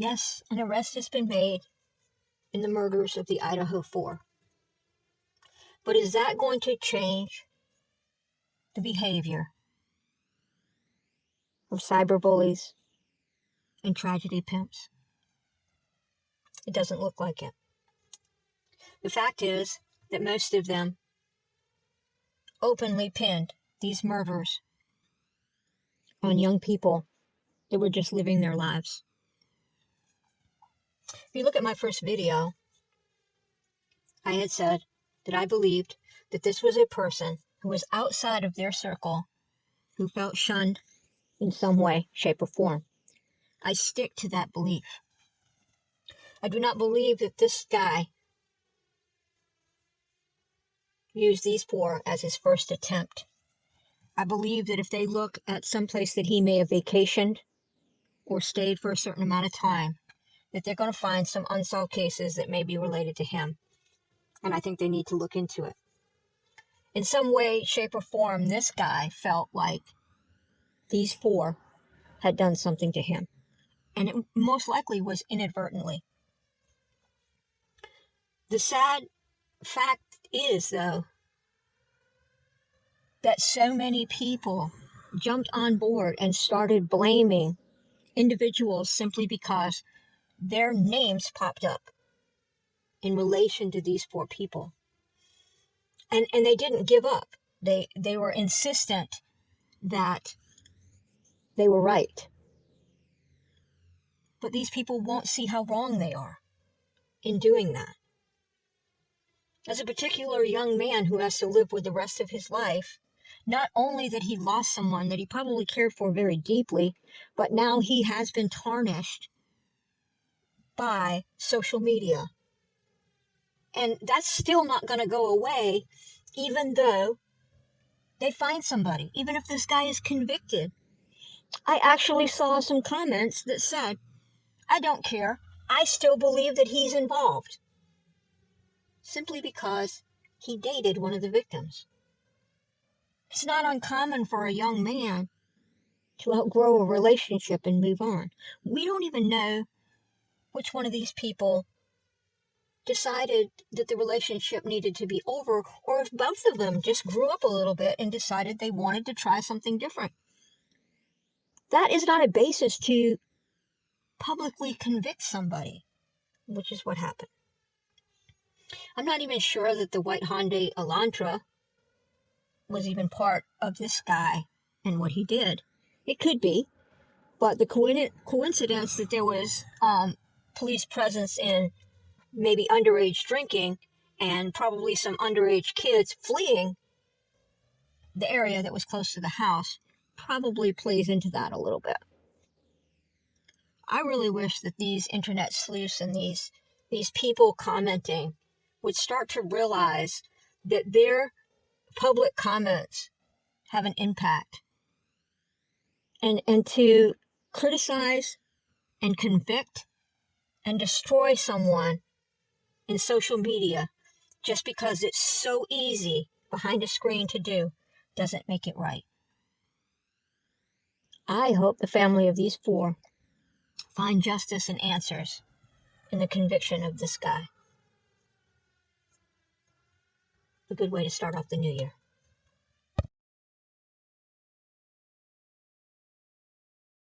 Yes, an arrest has been made in the murders of the Idaho Four. But is that going to change the behavior of cyberbullies and tragedy pimps? It doesn't look like it. The fact is that most of them openly pinned these murders on young people that were just living their lives. If you look at my first video, I had said that I believed that this was a person who was outside of their circle, who felt shunned in some way, shape, or form. I stick to that belief. I do not believe that this guy used these four as his first attempt. I believe that if they look at some place that he may have vacationed or stayed for a certain amount of time, that they're going to find some unsolved cases that may be related to him. And I think they need to look into it. In some way, shape, or form, this guy felt like these four had done something to him. And it most likely was inadvertently. The sad fact is, though, that so many people jumped on board and started blaming individuals simply because their names popped up in relation to these four people. And they didn't give up. They were insistent that they were right. But these people won't see how wrong they are in doing that. As a particular young man who has to live with the rest of his life, not only that he lost someone that he probably cared for very deeply, but now he has been tarnished by social media. And that's still not going to go away, even though they find somebody, even if this guy is convicted. I actually saw some comments that said, I don't care. I still believe that he's involved. Simply because he dated one of the victims. It's not uncommon for a young man to outgrow a relationship and move on. We don't even know which one of these people decided that the relationship needed to be over, or if both of them just grew up a little bit and decided they wanted to try something different. That is not a basis to publicly convict somebody, which is what happened. I'm not even sure that the white Hyundai Elantra was even part of this guy and what he did. It could be, but the coincidence that there was police presence in maybe underage drinking and probably some underage kids fleeing the area that was close to the house probably plays into that a little bit. I really wish that these internet sleuths and these people commenting would start to realize that their public comments have an impact. And to criticize and convict and destroy someone in social media just because it's so easy behind a screen to do doesn't make it right. I hope the family of these four find justice and answers in the conviction of this guy. A good way to start off the new year.